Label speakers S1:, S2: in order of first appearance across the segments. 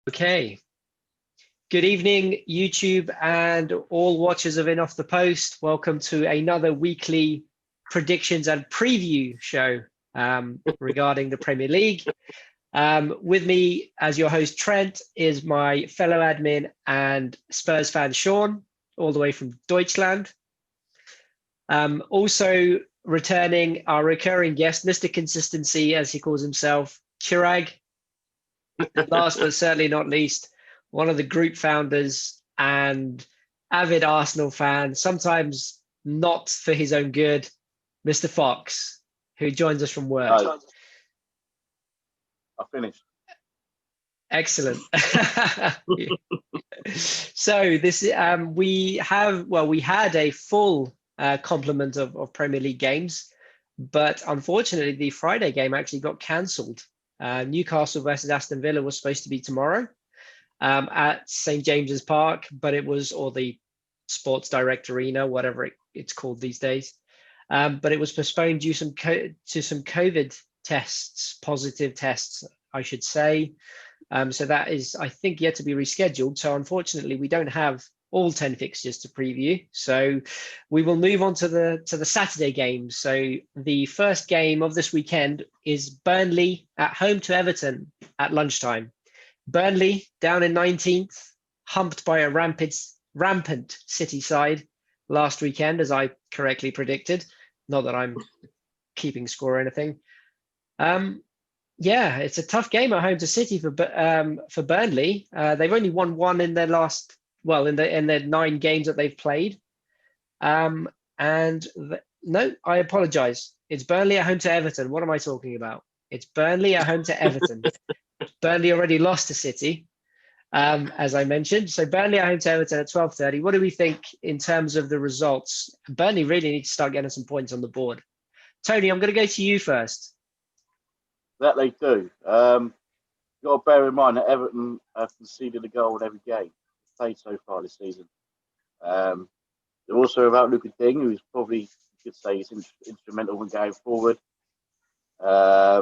S1: Okay. Good evening, YouTube and all watchers of In Off the Post. Welcome to another weekly predictions and preview show regarding the Premier League. With me as your host, Trent, is my fellow admin and Spurs fan, Sean, all the way from Deutschland. Also returning our recurring guest, Mr. Consistency, as he calls himself, Chirag. Last but certainly not least, one of the group founders and avid Arsenal fan, sometimes not for his own good, Mr. Fox, who joins us from work.
S2: I finished.
S1: Excellent. So this we had a full complement of Premier League games, but unfortunately the Friday game actually got cancelled. Newcastle versus Aston Villa was supposed to be tomorrow at St. James's Park, but it was, or the Sports Direct Arena, whatever it's called these days. But it was postponed due to some COVID tests, positive tests, I should say. So that is, I think, yet to be rescheduled. So unfortunately, we don't have all 10 fixtures to preview. So we will move on to the Saturday games. So the first game of this weekend is Burnley at home to Everton at lunchtime. Burnley down in 19th, humped by a rampant City side last weekend, as I correctly predicted. Not that I'm keeping score or anything. Yeah, it's a tough game at home to City for Burnley. They've only won one in their last, in their 9 games that they've played. No, I apologize. It's Burnley at home to Everton. What am I talking about? It's Burnley at home to Everton. Burnley already lost to City, as I mentioned. So Burnley at home to Everton at 12:30. What do we think in terms of the results? Burnley really need to start getting some points on the board. Tony, I'm going to go to you first.
S2: That they do. You've got to bear in mind that Everton have conceded a goal in every game played so far this season. They're also without Luka Ding, who's probably, you could say, is instrumental in going forward. I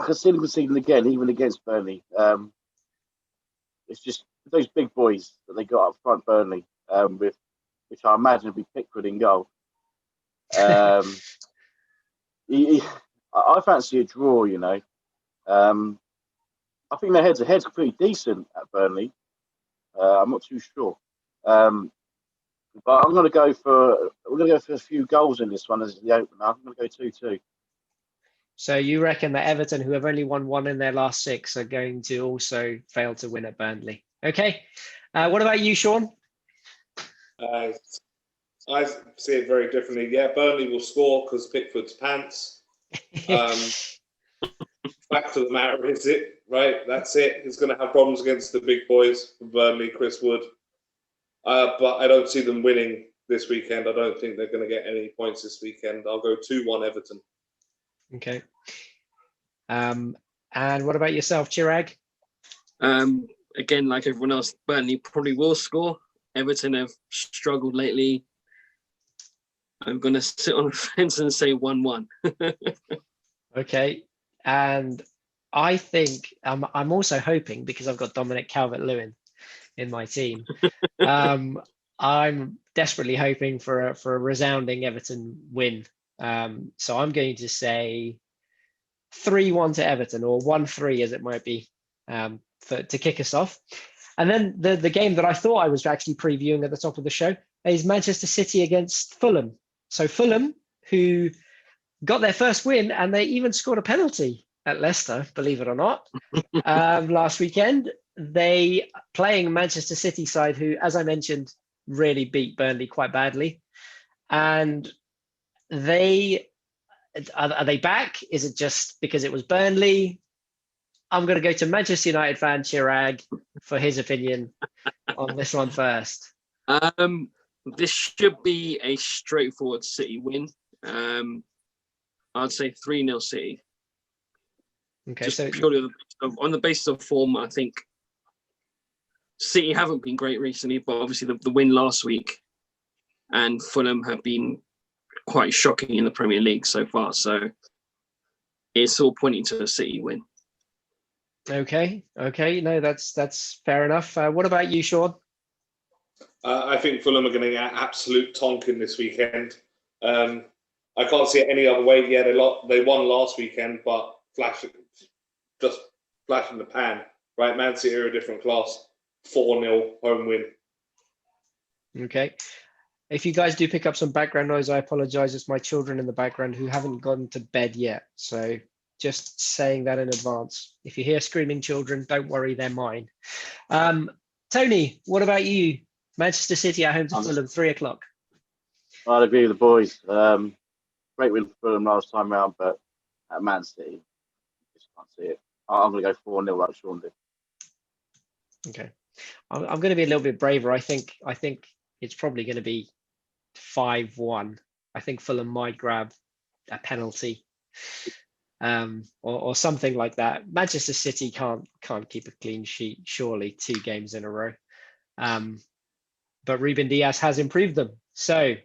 S2: can see them conceding again, even against Burnley. It's just those big boys that they got up front, Burnley, which I imagine will be Pickford in goal. I fancy a draw, you know. I think their heads are pretty decent at Burnley. I'm not too sure. But we're going to go for a few goals in this one as the opener. I'm going to go 2-2.
S1: So you reckon that Everton, who have only won one in their last 6, are going to also fail to win at Burnley? Okay. What about you, Sean?
S3: I see it very differently. Yeah, Burnley will score because Pickford's pants. Fact of the matter is it, right? That's it. He's going to have problems against the big boys from Burnley, Chris Wood. But I don't see them winning this weekend. I don't think they're going to get any points this weekend. I'll go 2-1 Everton.
S1: Okay. And what about yourself, Chirag?
S4: Again, like everyone else, Burnley probably will score. Everton have struggled lately. I'm going to sit on the fence and say 1-1.
S1: Okay. And I think I'm also hoping, because I've got Dominic Calvert-Lewin in my team, I'm desperately hoping for a resounding Everton win. So I'm going to say 3-1 to Everton, or 1-3 as it might be, to kick us off. And then the game that I thought I was actually previewing at the top of the show is Manchester City against Fulham. So Fulham, who got their first win, and they even scored a penalty at Leicester, believe it or not, last weekend. They playing Manchester City side, who, as I mentioned, really beat Burnley quite badly. And are they back? Is it just because it was Burnley? I'm going to go to Manchester United fan Chirag for his opinion on this one first.
S4: This should be a straightforward City win. I'd say 3-0 City.
S1: Okay,
S4: just
S1: so
S4: purely on the basis of form, I think City haven't been great recently, but obviously the win last week, and Fulham have been quite shocking in the Premier League so far. So it's all pointing to a City win.
S1: Okay. No, that's fair enough. What about you, Sean?
S3: I think Fulham are going to get absolute tonking this weekend. I can't see it any other way. Yeah, they won last weekend, but just flash in the pan. Right, Man City are a different class. 4-0 home win.
S1: Okay. If you guys do pick up some background noise, I apologize. It's my children in the background who haven't gone to bed yet. So just saying that in advance. If you hear screaming children, don't worry, they're mine. Tony, what about you? Manchester City at home to Fulham, 3:00.
S2: I'd agree with the boys. Great win for them last time round, but at Man City, just can't see it. I'm going to go 4-0 like Sean did.
S1: Okay. I'm going to be a little bit braver. I think it's probably going to be 5-1. I think Fulham might grab a penalty, or something like that. Manchester City can't keep a clean sheet, surely, 2 games in a row. But Ruben Dias has improved them. So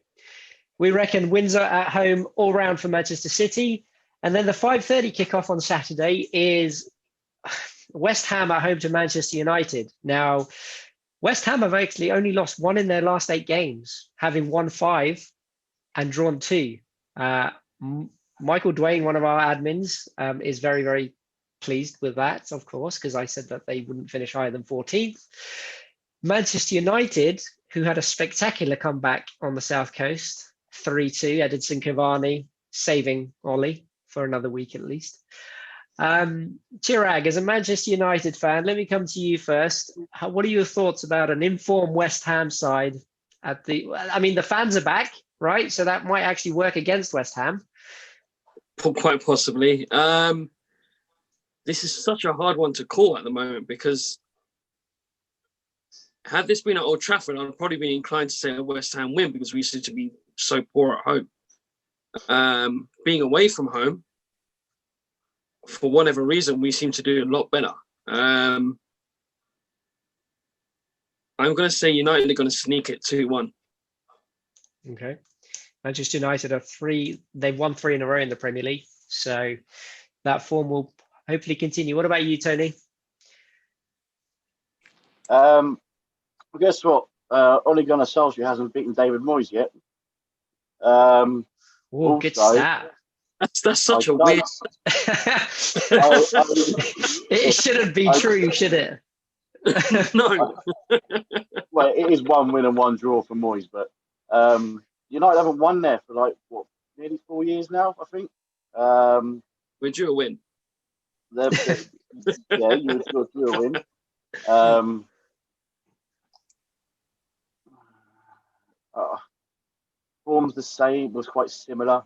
S1: we reckon Windsor at home all round for Manchester City. And then the 5:30 kickoff on Saturday is West Ham at home to Manchester United. Now, West Ham have actually only lost 1 in their last 8 games, having won 5 and drawn 2. Michael Dwayne, one of our admins, is very, very pleased with that, of course, because I said that they wouldn't finish higher than 14th. Manchester United, who had a spectacular comeback on the South Coast, 3-2, Edinson Cavani saving Ollie for another week at least. Chirag, as a Manchester United fan, let me come to you first. What are your thoughts about an informed West Ham side the fans are back, right? So that might actually work against West Ham.
S4: Quite possibly. This is such a hard one to call at the moment, because had this been at Old Trafford, I'd probably be inclined to say a West Ham win, because we seem to be so poor at home. Being away from home, for whatever reason, we seem to do a lot better. I'm going to say United are going to sneak it 2-1.
S1: Okay. Manchester United they've won 3 in a row in the Premier League. So that form will hopefully continue. What about you, Tony?
S2: Well, guess what? Ole Gunnar Solskjaer hasn't beaten David Moyes yet.
S1: Good stat.
S4: That's such a weird.
S1: It shouldn't be true, should it?
S4: No.
S2: Well, it is 1 win and 1 draw for Moyes, but United haven't won there for nearly 4 years now, I think.
S4: We're due a win.
S2: Yeah, you're due a win. Form's the same, was quite similar.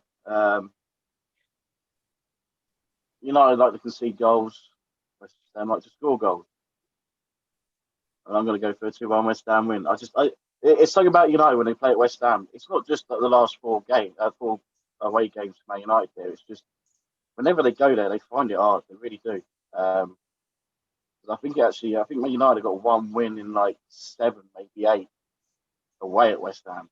S2: United like to concede goals. West Ham like to score goals. And I'm going to go for a 2-1 West Ham win. It's something about United when they play at West Ham. It's not just the last 4 away games for Man United there. It's just whenever they go there, they find it hard. They really do. I think Man United got 1 win in 7, maybe 8 away at West Ham.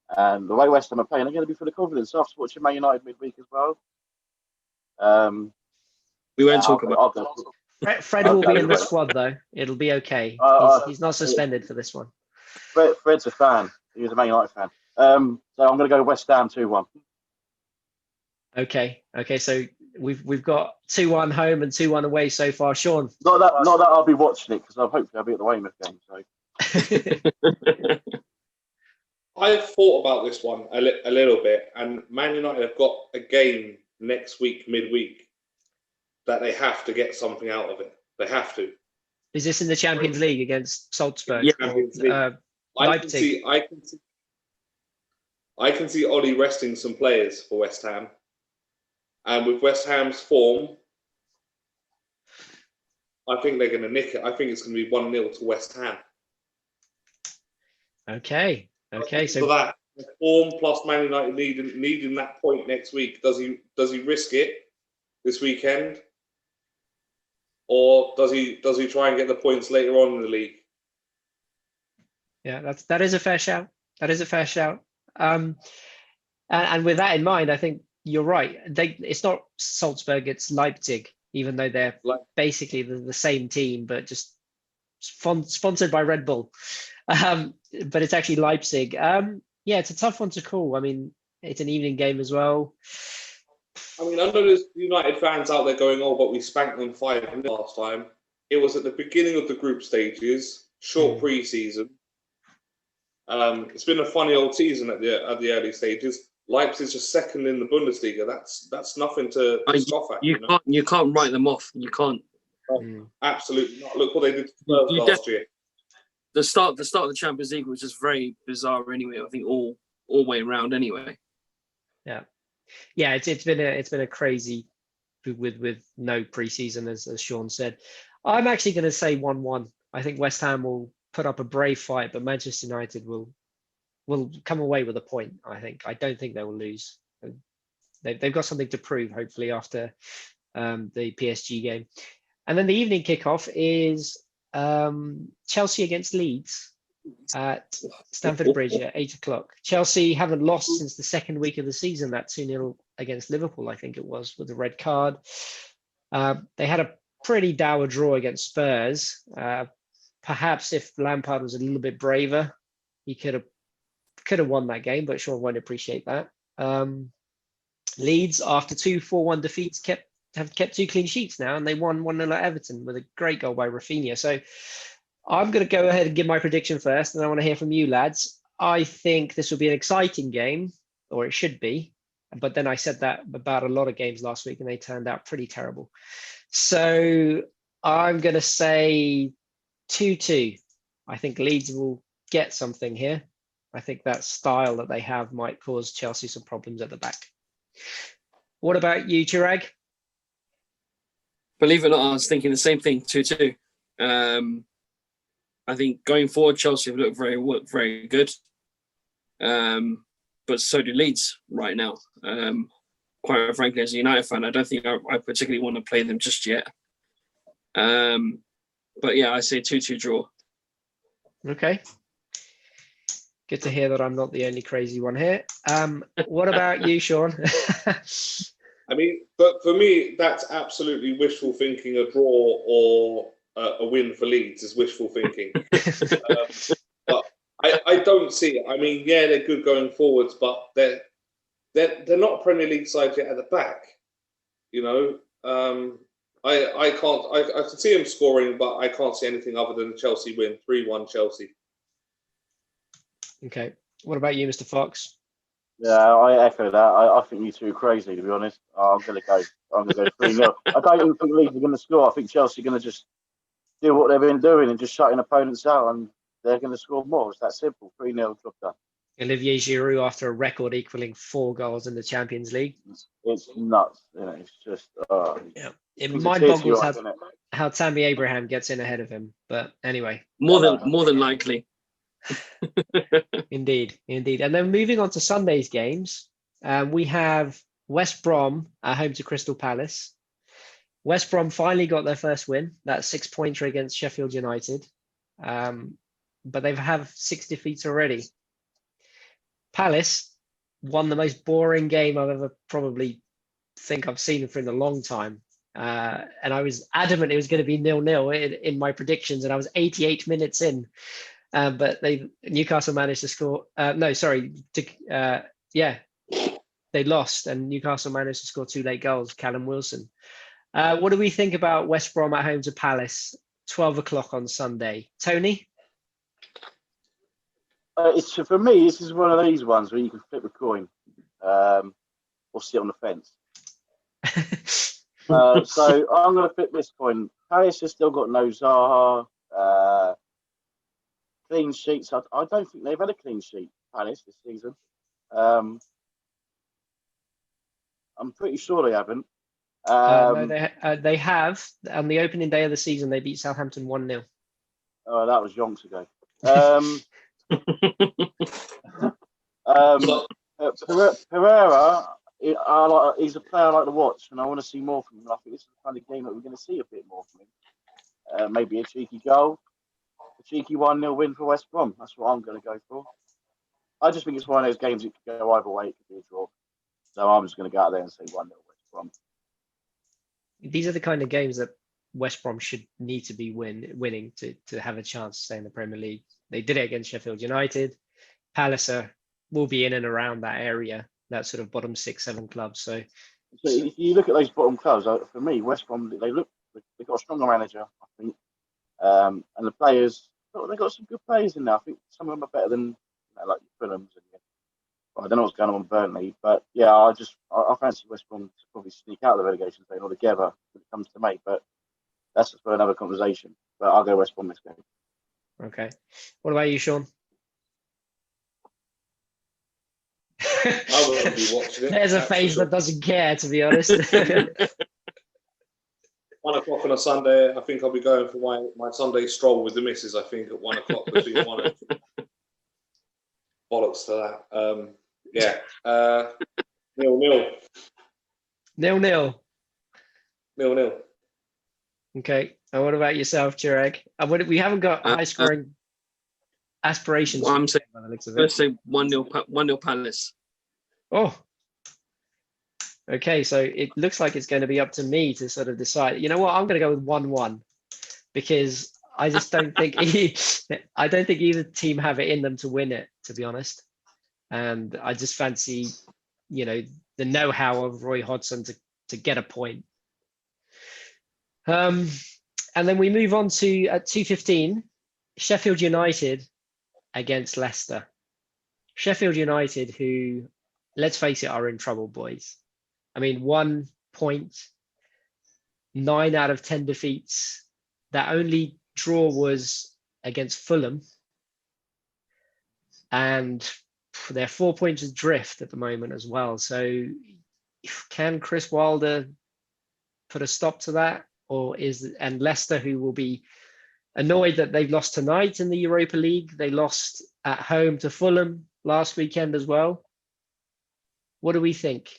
S2: And the way West Ham are playing, they're going to be full of confidence. After watching Man United midweek as well.
S4: We won't talk about
S1: Fred will be in the squad, though. It'll be okay. He's not suspended for this one.
S2: Fred's a fan. He was a Man United fan. So I'm going to go West Ham 2-1.
S1: Okay. So we've got 2-1 home and 2-1 away so far. Sean?
S2: Not that I'll be watching it, because hopefully I'll be at the Weymouth game. So.
S3: I've thought about this one a little bit, and Man United have got a game next week, midweek, that they have to get something out of it. They have to.
S1: Is this in the Champions League against Salzburg?
S4: Yeah.
S1: Leipzig?
S3: I can see Ollie resting some players for West Ham. And with West Ham's form, I think they're going to nick it. I think it's going to be 1-0 to West Ham.
S1: Okay.
S3: So that form plus Man United needing that point next week, does he risk it this weekend, or does he try and get the points later on in the league?
S1: Yeah, that is a fair shout. And with that in mind, I think you're right. It's not Salzburg, it's Leipzig even though they're
S3: Like,
S1: basically the same team, but just sponsored by Red Bull. But it's actually Leipzig. Yeah, it's a tough one to call. I mean, it's an evening game as well.
S3: I mean, I know there's United fans out there going, "Oh, but we spanked them 5-0 last time." It was at the beginning of the group stages, short pre-season. It's been a funny old season at the early stages. Leipzig's just second in the Bundesliga. That's nothing to scoff at.
S4: You can't write them off. You can't.
S3: Absolutely not. Look what they did to Spurs last year.
S4: The start of the Champions League was just very bizarre. Anyway, I think all way around. Anyway.
S1: Yeah. It's been a crazy with no preseason, as Sean said. I'm actually going to say 1-1. I think West Ham will put up a brave fight, but Manchester United will come away with a point. I don't think they will lose. They've got something to prove, hopefully, after the PSG game. And then the evening kickoff is Chelsea against Leeds at Stamford Bridge at 8:00. Chelsea haven't lost since the second week of the season, that 2-0 against Liverpool, I think it was, with a red card. They had a pretty dour draw against Spurs. Perhaps if Lampard was a little bit braver, he could have won that game, but Sean won't appreciate that. Leeds, after 2 4-1 defeats, have kept 2 clean sheets now, and they won 1-0 at Everton with a great goal by Rafinha. So I'm going to go ahead and give my prediction first, and I want to hear from you, lads. I think this will be an exciting game, or it should be. But then I said that about a lot of games last week, and they turned out pretty terrible. So I'm going to say 2-2. I think Leeds will get something here. I think that style that they have might cause Chelsea some problems at the back. What about you, Chirag?
S4: Believe it or not, I was thinking the same thing, 2-2. I think going forward, Chelsea have looked very good. But so do Leeds right now. Quite frankly, as a United fan, I don't think I particularly want to play them just yet. But yeah, I say 2-2 draw.
S1: Okay. Good to hear that I'm not the only crazy one here. What about you, Sean?
S3: I mean, but for me, that's absolutely wishful thinking. A draw or a win for Leeds is wishful thinking. But I don't see it. I mean, yeah, they're good going forwards, but they're not a Premier League side yet at the back. You know, I can see them scoring, but I can't see anything other than the Chelsea win, 3-1 Chelsea.
S1: Okay. What about you, Mr. Fox?
S2: Yeah, I echo that. I think you two are crazy, to be honest. I'm going to go 3-0. I don't even think Leeds are going to score. I think Chelsea are going to just do what they've been doing and just shutting opponents out, and they're going to score more. It's that simple. 3-0, job done.
S1: Olivier Giroud, after a record equaling 4 goals in the Champions League.
S2: It's nuts. You know, it's just
S1: it mind boggles how Tammy Abraham gets in ahead of him. But anyway,
S4: more than likely.
S1: Indeed. And then moving on to Sunday's games, we have West Brom at home to Crystal Palace. West Brom finally got their first win, that 6-pointer against Sheffield United. But they have 6 defeats already. Palace won the most boring game I've ever probably think I've seen for in a long time. And I was adamant it was going to be 0-0 in my predictions, and I was 88 minutes in. But Newcastle managed to score. They lost, and Newcastle managed to score 2 late goals. Callum Wilson. What do we think about West Brom at home to Palace, 12:00 on Sunday? Tony?
S2: For me, this is one of these ones where you can flip a coin or sit on the fence. So I'm going to flip this coin. Palace has still got no Zaha. Clean sheets. I don't think they've had a clean sheet, Palace, this season. I'm pretty sure they haven't.
S1: No, they have. On the opening day of the season, they beat Southampton 1-0.
S2: Oh, that was yonks ago. Pereira, he's a player I like to watch, and I want to see more from him. I think this is the kind of game that we're going to see a bit more from him. Maybe a cheeky goal, a cheeky 1-0 win for West Brom. That's what I'm going to go for. I just think it's one of those games that could go either way. It could be a draw. So I'm just going to go out there and say 1-0 West Brom.
S1: these are the kind of games that West Brom should need to be winning to have a chance to stay in the Premier League. They did it against Sheffield United. Palace will be in and around that area, that sort of bottom 6-7 clubs. So
S2: if you look at those bottom clubs, for me, West Brom, they've got a stronger manager, I think, and the players, they've got some good players in there. I think some of them are better than like Fulham's. I don't know what's going on with Burnley, but yeah, I fancy West Brom to probably sneak out of the relegation zone altogether when it comes to mate. But that's for another conversation. But I'll go West Brom this game.
S1: Okay. What about you, Sean?
S3: I won't be watching it.
S1: There's a face that doesn't care, to be honest.
S3: 1 o'clock on a Sunday. I think I'll be going for my Sunday stroll with the missus. I think at 1 o'clock between 1 and 2. Bollocks to that. Yeah. 0-0.
S1: 0-0.
S3: 0-0.
S1: Okay. And what about yourself, Chirag? We haven't got high scoring aspirations.
S4: Well, I'm saying, let's say 1-0 Palace.
S1: Oh. Okay, so it looks like it's going to be up to me to sort of decide. You know what? I'm going to go with 1-1 because I just don't think I don't think either team have it in them to win it, to be honest. And I just fancy, the know-how of Roy Hodgson to get a point. And then we move on to at 2:15, Sheffield United against Leicester. Sheffield United, who, let's face it, are in trouble, boys. I mean, 1 point, 9 out of 10 defeats. That only draw was against Fulham. And they're 4 points adrift at the moment as well. So can Chris Wilder put a stop to that? And Leicester, who will be annoyed that they've lost tonight in the Europa League. They lost at home to Fulham last weekend as well. What do we think?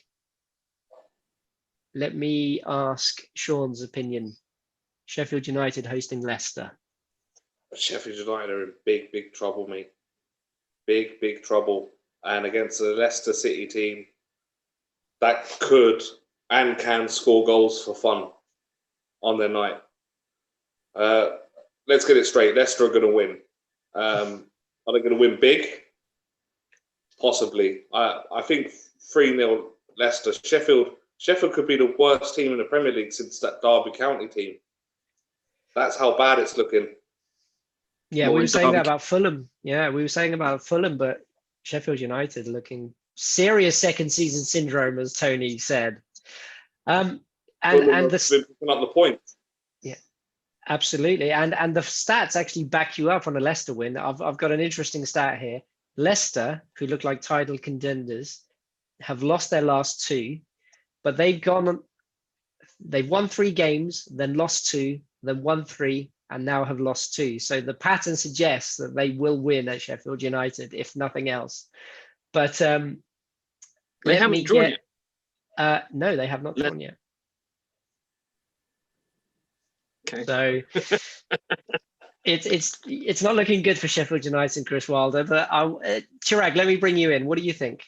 S1: Let me ask Sean's opinion. Sheffield United hosting Leicester.
S3: Sheffield United are in big, big trouble, mate. Big, big trouble. And against the Leicester City team that could and can score goals for fun on their night. Let's get it straight. Leicester are going to win. Are they going to win big? Possibly. I think 3-0 Leicester. Sheffield could be the worst team in the Premier League since that Derby County team. That's how bad it's looking.
S1: Yeah, we were saying that about Fulham. Yeah, we were saying about Fulham, but Sheffield United looking serious second season syndrome, as Tony said. And
S3: been picking up the points.
S1: Yeah, absolutely. And the stats actually back you up on a Leicester win. I've got an interesting stat here. Leicester, who look like title contenders, have lost their last 2, but they've won 3 games, then lost 2, then won 3, and now have lost 2. So the pattern suggests that they will win at Sheffield United, if nothing else. But
S4: they haven't drawn yet.
S1: No, they have not drawn yet.
S4: Okay.
S1: So it's not looking good for Sheffield United and Chris Wilder. But Chirag, let me bring you in. What do you think?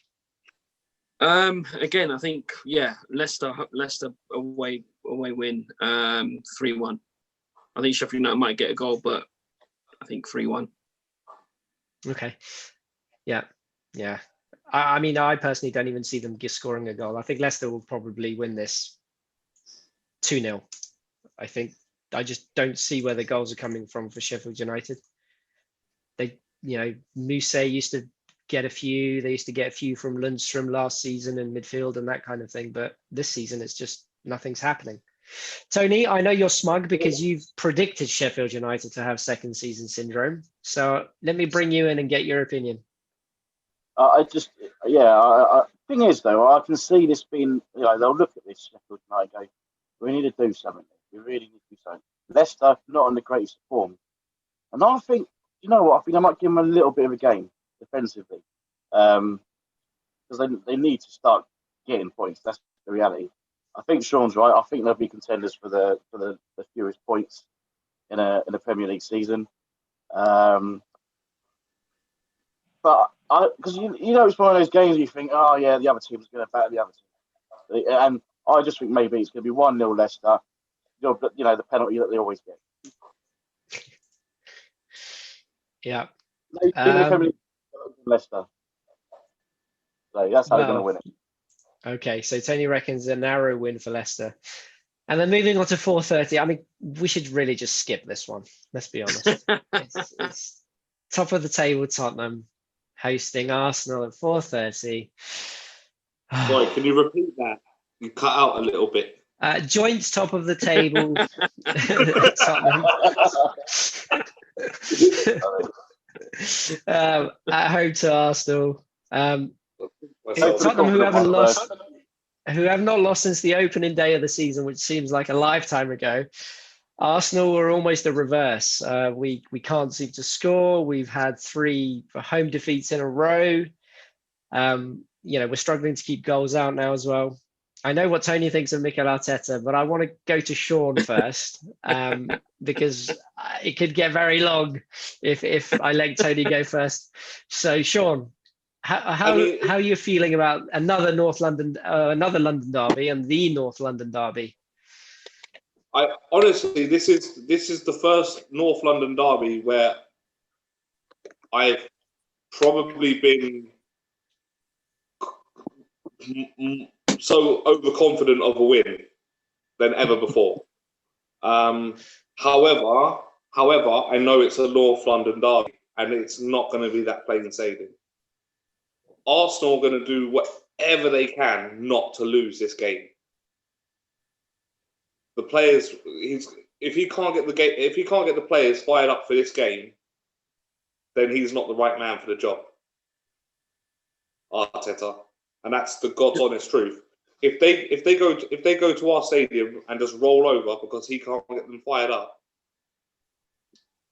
S4: Again, I think Leicester away win 3-1. I think Sheffield United might get a goal, but I think 3-1.
S1: Okay. Yeah. I mean, I personally don't even see them scoring a goal. I think Leicester will probably win this 2-0. I just don't see where the goals are coming from for Sheffield United. They, Mousse used to get a few. They used to get a few from Lundstrom last season in midfield and that kind of thing. But this season, it's just nothing's happening. Tony, I know you're smug because you've predicted Sheffield United to have second season syndrome. So let me bring you in and get your opinion.
S2: Thing is, though, I can see this being, they'll look at this Sheffield United and go, we need to do something. We really need to do something. Leicester, not on the greatest form. And I think, I think I might give them a little bit of a game defensively. Because they need to start getting points. That's the reality. I think Sean's right. I think they'll be contenders for the fewest points in a Premier League season. But because it's one of those games you think, the other team's going to batter the other team, and I just think maybe it's going to be 1-0 Leicester. the penalty that they always get.
S1: Yeah.
S2: Leicester. So that's how they're going to win it.
S1: Okay, so Tony reckons a narrow win for Leicester. And then moving on to 4:30. I mean, we should really just skip this one. Let's be honest. It's top of the table Tottenham hosting Arsenal at 4:30.
S3: Sorry, can you repeat that? You cut out a little bit.
S1: Joint top of the table Tottenham. At home to Arsenal. Tottenham, who have not lost since the opening day of the season, which seems like a lifetime ago. Arsenal were almost the reverse. We can't seem to score. We've had 3 home defeats in a row. We're struggling to keep goals out now as well. I know what Tony thinks of Mikel Arteta, but I want to go to Sean first because it could get very long if I let Tony go first. So, Sean, how are you feeling about another London derby and the North London derby?
S3: I honestly, this is the first North London derby where I've probably been so overconfident of a win than ever before. However, I know it's a North London derby and it's not going to be that plain sailing. Arsenal are going to do whatever they can not to lose this game. The players, if he can't get the players fired up for this game, then he's not the right man for the job. Arteta, and that's the God's honest truth. If they go to our stadium and just roll over because he can't get them fired up,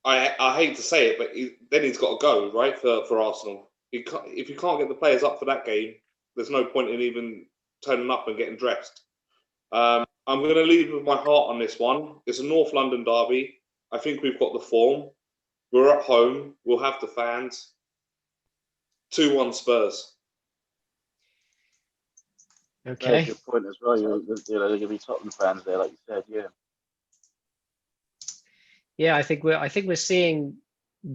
S3: I hate to say it, but then he's got to go, right, for Arsenal. If you can't get the players up for that game, there's no point in even turning up and getting dressed. I'm going to lead with my heart on this one. It's a North London derby. I think we've got the form. We're at home. We'll have the fans. 2-1 Spurs.
S1: Okay.
S2: Very good point as well. They're going to be Tottenham fans there, like you said. Yeah.
S1: Yeah, I think we're seeing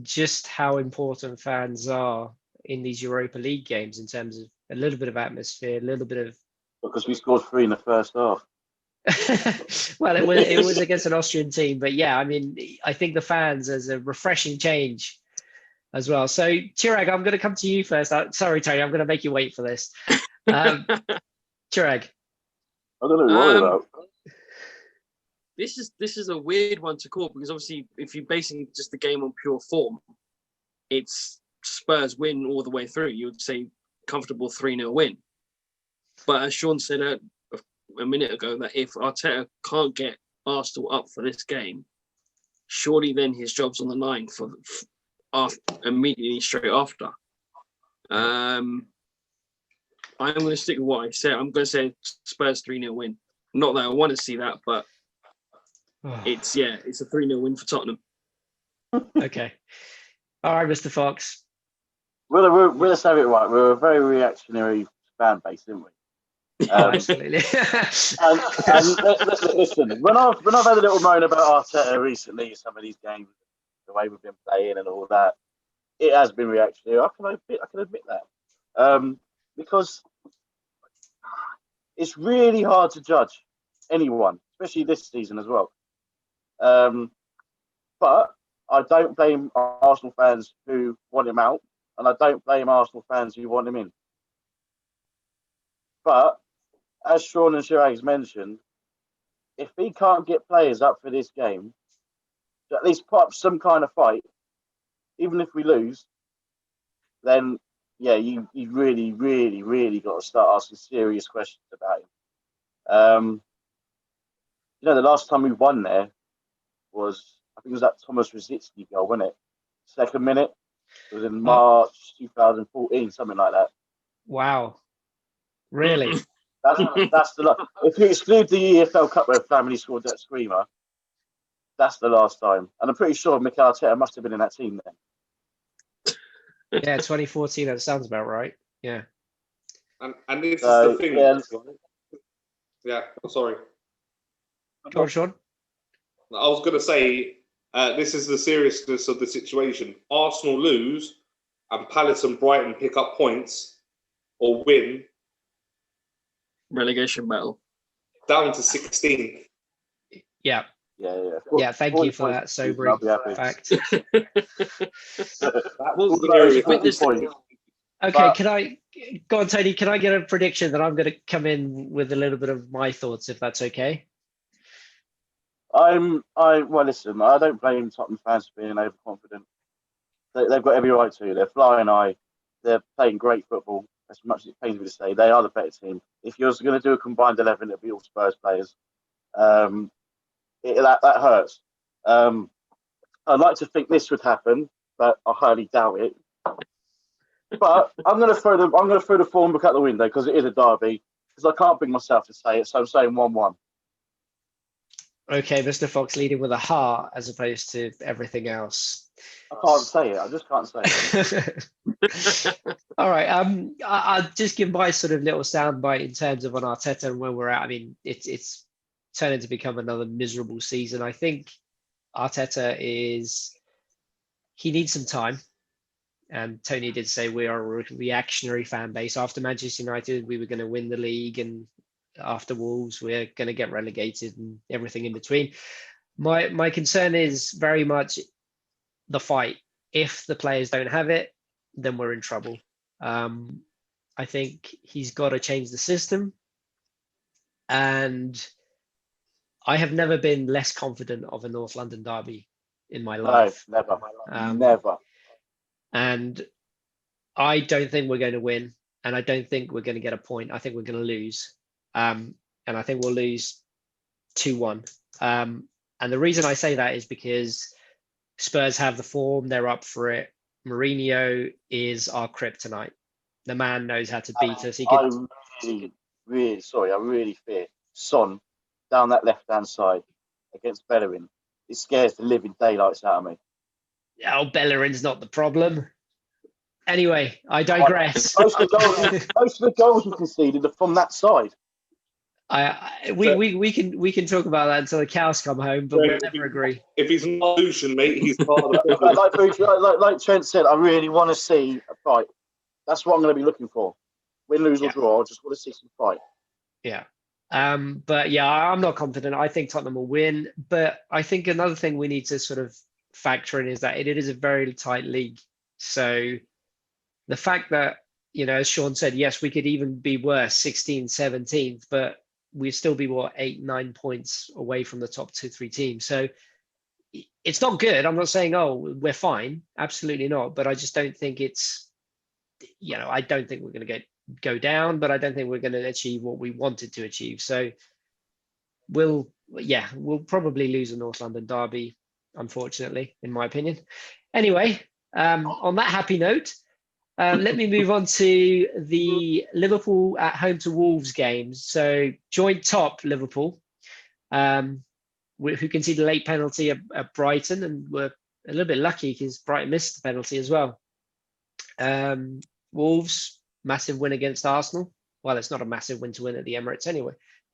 S1: just how important fans are in these Europa League games in terms of a little bit of atmosphere, a little bit of.
S2: Because we scored 3 in the first half.
S1: Well, it was against an Austrian team, but yeah, I mean, I think the fans as a refreshing change as well. So, Chirag, I'm going to come to you first. Sorry, Tony, I'm going to make you wait for this. Chirag.
S2: I don't know what about.
S4: This is a weird one to call because obviously, if you're basing just the game on pure form, it's Spurs win all the way through. You would say comfortable 3-0 win. But as Sean said a minute ago, that if Arteta can't get Arsenal up for this game, surely then his job's on the line for immediately straight after. I'm going to stick with what I said. I'm going to say Spurs 3-0 win. Not that I want to see that, but it's a 3-0 win for Tottenham.
S1: Okay. All right, Mr. Fox.
S2: We'll say it right. We're a very reactionary fan base, isn't we?
S1: Absolutely.
S2: and listen, when I've had a little moan about Arteta recently, some of these games, the way we've been playing and all that, it has been reactionary. I can admit that, because it's really hard to judge anyone, especially this season as well. But I don't blame Arsenal fans who want him out, and I don't blame Arsenal fans who want him in. But as Sean and Chirag's mentioned, if he can't get players up for this game, to at least put up some kind of fight, even if we lose, then yeah, you really, really, really got to start asking serious questions about him. The last time we won there was, I think it was that Thomas Rosicky goal, wasn't it? Second minute. It was in March 2014, something like that.
S1: Wow. Really?
S2: That's the last. If you exclude the EFL Cup where Family scored that screamer, that's the last time. And I'm pretty sure Mikel Arteta must have been in that team then.
S1: Yeah, 2014. That sounds about right. Yeah.
S3: And this is the thing.
S2: Yeah.
S3: Yeah. Sorry.
S1: Go on, Sean.
S3: I was going to say, this is the seriousness of the situation. Arsenal lose and Palace and Brighton pick up points or win.
S4: Relegation battle.
S3: Down to 16th.
S1: Yeah.
S2: Yeah.
S1: Thank you for that sobering fact.
S3: That was
S4: Witness.
S1: Okay, can I go on, Tony? Can I get a prediction that I'm going to come in with a little bit of my thoughts, if that's okay?
S2: Well, listen, I don't blame Tottenham fans for being overconfident. They've got every right to. They're flying high. They're playing great football. As much as it pains me to say, they are the better team. If you're going to do a combined 11, it'll be all Spurs players. That hurts. I'd like to think this would happen, but I highly doubt it. But I'm going to throw the form book out the window because it is a derby. Because I can't bring myself to say it, so I'm saying 1-1.
S1: Okay, Mr. Fox leading with a heart as opposed to everything else.
S2: I can't say it. I just can't say it.
S1: All right. I'll just give my sort of little soundbite in terms of on Arteta and where we're at. I mean, it's turning to become another miserable season. I think Arteta he needs some time. And Tony did say we are a reactionary fan base. After Manchester United, we were going to win the league, and after Wolves, we're going to get relegated and everything in between. My concern is very much the fight. If the players don't have it, then we're in trouble. I think he's got to change the system. And I have never been less confident of a North London derby in my life.
S2: No, never.
S1: And I don't think we're going to win. And I don't think we're going to get a point. I think we're going to lose. And I think we'll lose 2-1. And the reason I say that is because Spurs have the form. They're up for it. Mourinho is our kryptonite. The man knows how to beat us.
S2: I really fear Son down that left-hand side against Bellerin. It scares the living daylights out of me.
S1: Oh, Bellerin's not the problem. Anyway, I digress.
S2: Most of the goals we conceded are from that side.
S1: We can talk about that until the cows come home, but we'll never agree.
S3: If he's not Lucian, mate, he's part of the problem.
S2: like Trent said, I really want to see a fight. That's what I'm going to be looking for. Win, lose, or draw. I just want to see some fight.
S1: Yeah. But yeah, I'm not confident. I think Tottenham will win. But I think another thing we need to sort of factor in is that it is a very tight league. So the fact that, as Sean said, yes, we could even be worse, 16th, 17th, but we'd still be 8-9 points away from the top 2-3 teams. So it's not good. I'm not saying, we're fine. Absolutely not. But I just don't think it's, I don't think we're going to go down, but I don't think we're going to achieve what we wanted to achieve. So we'll probably lose a North London derby, unfortunately, in my opinion. Anyway, on that happy note, let me move on to the Liverpool at home to Wolves games. So joint top Liverpool, who conceded a late penalty at Brighton, and were a little bit lucky because Brighton missed the penalty as well. Wolves, massive win against Arsenal. Well, it's not a massive win to win at the Emirates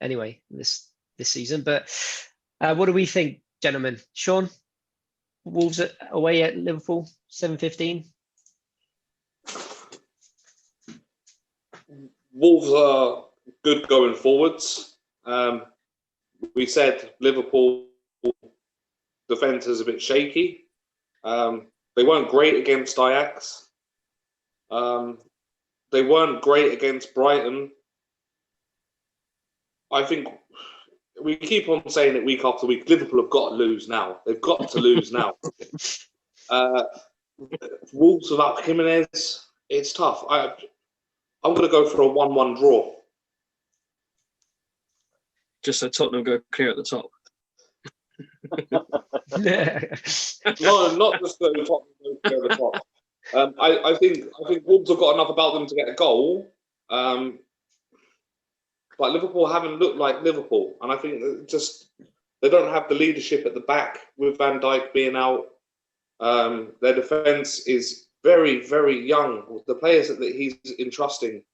S1: anyway, this season. But what do we think, gentlemen? Sean, Wolves away at Liverpool, 7:15.
S3: Wolves are good going forwards. We said Liverpool defence is a bit shaky. They weren't great against Ajax. They weren't great against Brighton. I think we keep on saying it week after week. Liverpool have got to lose now. They've got to lose now. Wolves without Jimenez, it's tough. I'm going to go for a 1-1 draw.
S4: Just so Tottenham go clear at the top.
S3: No, not just so Tottenham go clear at the top. I think Wolves have got enough about them to get a goal, but Liverpool haven't looked like Liverpool, and I think they don't have the leadership at the back with Van Dijk being out. Their defence is very, very young. The players that he's entrusting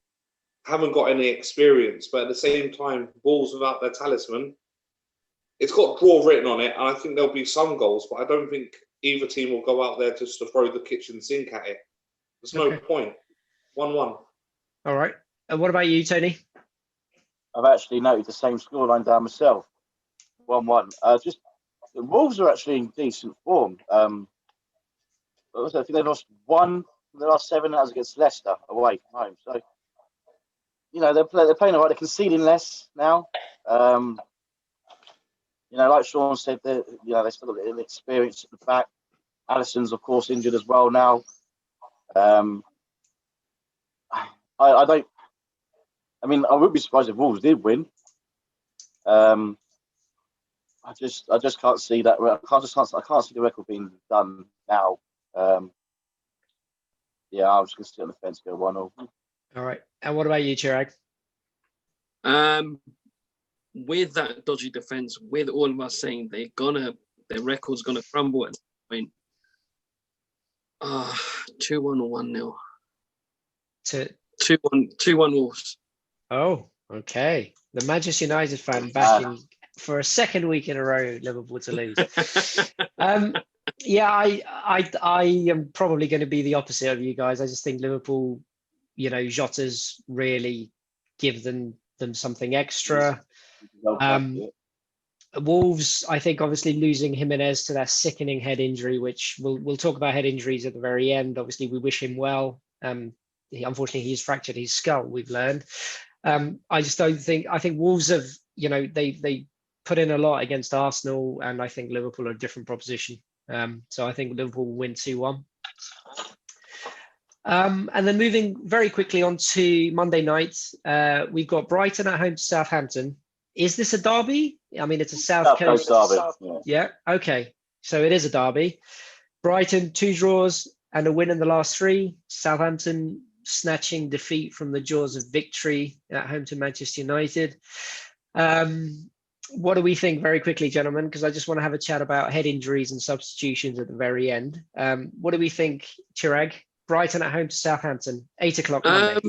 S3: haven't got any experience, but at the same time, Wolves without their talisman, it's got draw written on it, and I think there'll be some goals, but I don't think either team will go out there just to throw the kitchen sink at it. There's no point. 1-1.
S1: All right. And what about you, Tony?
S2: I've actually noted the same scoreline down myself. 1-1. Just the Wolves are actually in decent form. I think they've lost 1 in the last 7. That was against Leicester away from home. So, they're playing all right. They're conceding less now. Like Sean said, they still got a little experience at the back. Alisson's, of course, injured as well now. I wouldn't be surprised if Wolves did win. I just can't see that. I can't see the record being done now. I was going to sit on the fence, go 1-0.
S1: All right. And what about you, Chirag?
S4: With that dodgy defense, with all of us saying their record's gonna crumble at some point. 2-1 or 1-0. 2-1 Wolves.
S1: Oh, okay. The Manchester United fan backing for a second week in a row Liverpool to lose. I am probably going to be the opposite of you guys. I just think Liverpool, Jota's really give them something extra. Wolves, I think, obviously losing Jimenez to that sickening head injury, which we'll talk about head injuries at the very end. Obviously, we wish him well. Unfortunately, he's fractured his skull, we've learned. I just don't think. I think Wolves have, they put in a lot against Arsenal, and I think Liverpool are a different proposition. So I think Liverpool will win 2-1. And then moving very quickly on to Monday night, we've got Brighton at home to Southampton. Is this a derby? I mean, it's a South Coast
S2: derby.
S1: Yeah. Okay. So it is a derby. Brighton 2 draws and a win in the last 3. Southampton snatching defeat from the jaws of victory at home to Manchester United. What do we think very quickly, gentlemen? Because I just want to have a chat about head injuries and substitutions at the very end. What do we think, Chirag? Brighton at home to Southampton, 8 o'clock Monday.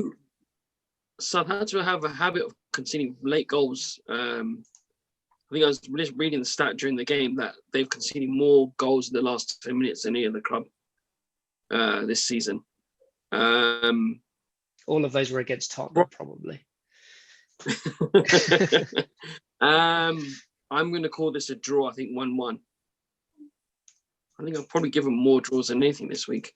S4: Southampton have a habit of conceding late goals. I think I was reading the stat during the game that they've conceded more goals in the last 10 minutes than any other club this season.
S1: All of those were against Tottenham, probably.
S4: I'm going to call this a draw. I think 1-1. I think I'll probably give them more draws than anything this week.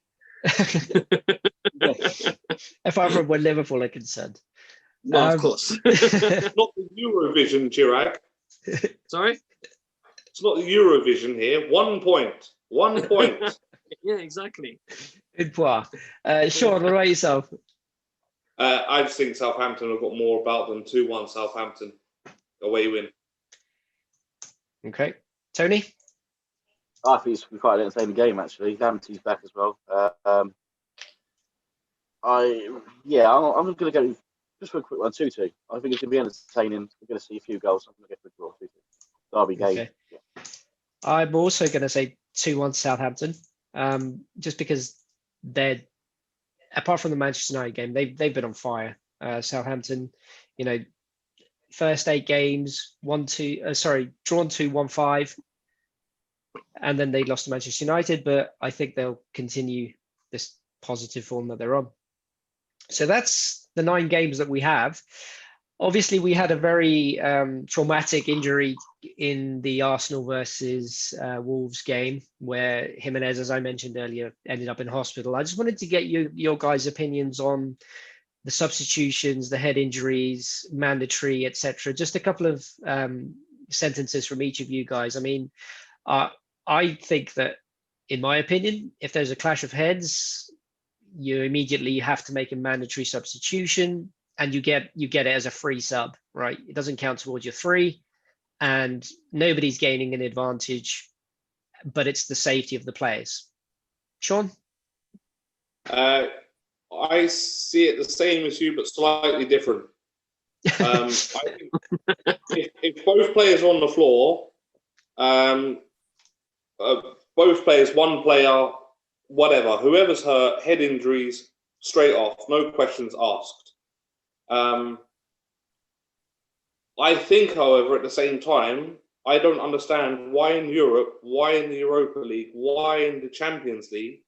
S1: If I'm from where Liverpool are concerned.
S4: Well, of course.
S3: Not the Eurovision, Chirag.
S4: Sorry?
S3: It's not the Eurovision here. 1 point. 1 point.
S4: Yeah, exactly.
S1: Good point. Sean, what about yourself?
S3: I just think Southampton have got more about them. 2-1 Southampton. Away win.
S1: Okay. Tony?
S2: I think it's quite an entertaining game, actually. Lamptey's back as well. I'm going to go just for a quick one, 2-2. I think it's going to be entertaining. We're going to see a few goals. I'm going to go for a draw, 2-2. Derby game.
S1: Okay. Yeah. I'm also going to say 2-1 Southampton, just because they're, apart from the Manchester United game, they've been on fire. Southampton, first 8 games, drawn 2-1-5, and then they lost to Manchester United, but I think they'll continue this positive form that they're on. So that's the 9 games that we have. Obviously, we had a very traumatic injury in the Arsenal versus Wolves game, where Jimenez, as I mentioned earlier, ended up in hospital. I just wanted to get your guys' opinions on the substitutions, the head injuries, mandatory, etc. Just a couple of sentences from each of you guys. I mean, I think that, in my opinion, if there's a clash of heads, you immediately have to make a mandatory substitution, and you get it as a free sub, right? It doesn't count towards your 3, and nobody's gaining an advantage, but it's the safety of the players. Sean?
S3: I see it the same as you, but slightly different. I think if both players are on the floor, both players, one player, whatever, whoever's hurt, head injuries, straight off, no questions asked. I think, however, at the same time, I don't understand why in Europe, why in the Europa League, why in the Champions League,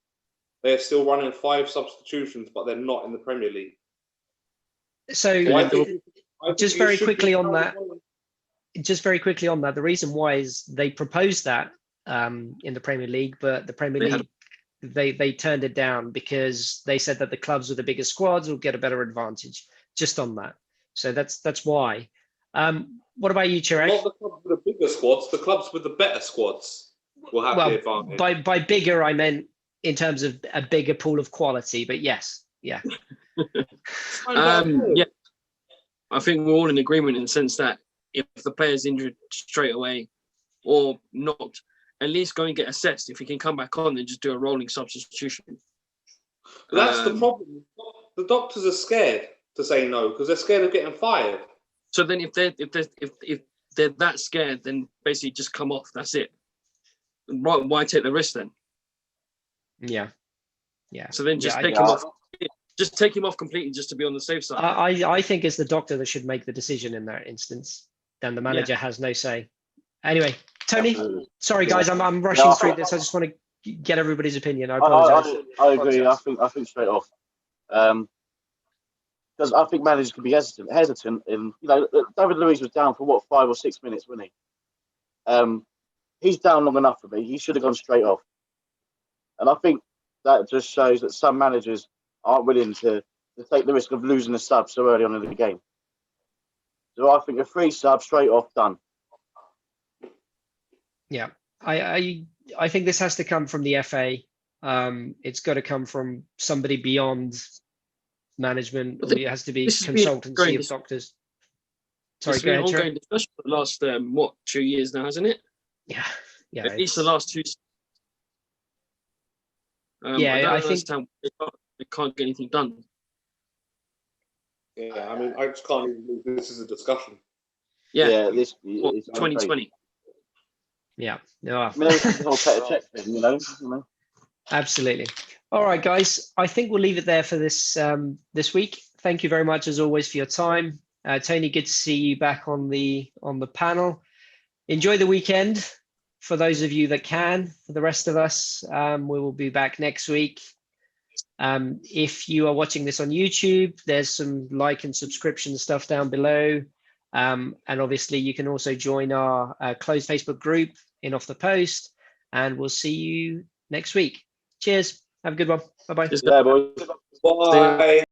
S3: they're still running 5 substitutions, but they're not in the Premier League.
S1: So just very quickly on that, the reason why is they proposed that in the Premier League, but the Premier League, they turned it down because they said that the clubs with the bigger squads will get a better advantage just on that. So that's why. What about you, Chirag?
S3: Not the clubs with the bigger squads, the clubs with the better squads will have the advantage.
S1: By bigger, I meant in terms of a bigger pool of quality, but yes. Yeah.
S4: Yeah. I think we're all in agreement in the sense that if the player's injured straight away or not, at least go and get assessed. If he can come back on, then just do a rolling substitution.
S3: That's the problem. The doctors are scared to say no because they're scared of getting fired.
S4: So then, if they're that scared, then basically just come off. That's it. Why take the risk then?
S1: Yeah.
S4: So then just take him off. Just take him off completely, just to be on the safe side.
S1: I think it's the doctor that should make the decision in that instance. Then the manager has no say. Anyway, Tony, sorry guys, I'm rushing through this. I just want to get everybody's opinion. I apologize.
S2: I agree. I think straight off. Because I think managers can be hesitant. In David Luiz was down for 5 or 6 minutes, wasn't he? He's down long enough for me. He should have gone straight off. And I think that just shows that some managers aren't willing to take the risk of losing a sub so early on in the game. So I think a free sub straight off, done.
S1: Yeah, I think this has to come from the FA. It's got to come from somebody beyond management. It has to be consultancy of doctors. Sorry,
S4: it's been an ongoing discussion for the last 2 years now, hasn't it?
S1: Yeah.
S4: At least the last 2.
S1: I think
S4: they can't get anything done.
S3: Yeah, I mean, I just can't even believe this is a discussion.
S4: Yeah,
S2: this
S4: 2020.
S1: Yeah,
S2: I mean, the whole check thing, you know.
S1: Absolutely. All right, guys. I think we'll leave it there for this week. Thank you very much, as always, for your time. Tony, good to see you back on the panel. Enjoy the weekend. For those of you that can, for the rest of us, we will be back next week. If you are watching this on YouTube, there's some like and subscription stuff down below. And obviously, you can also join our closed Facebook group in Off the Post. And we'll see you next week. Cheers. Have a good one. Bye-bye.
S2: Yeah, boys.
S3: Bye.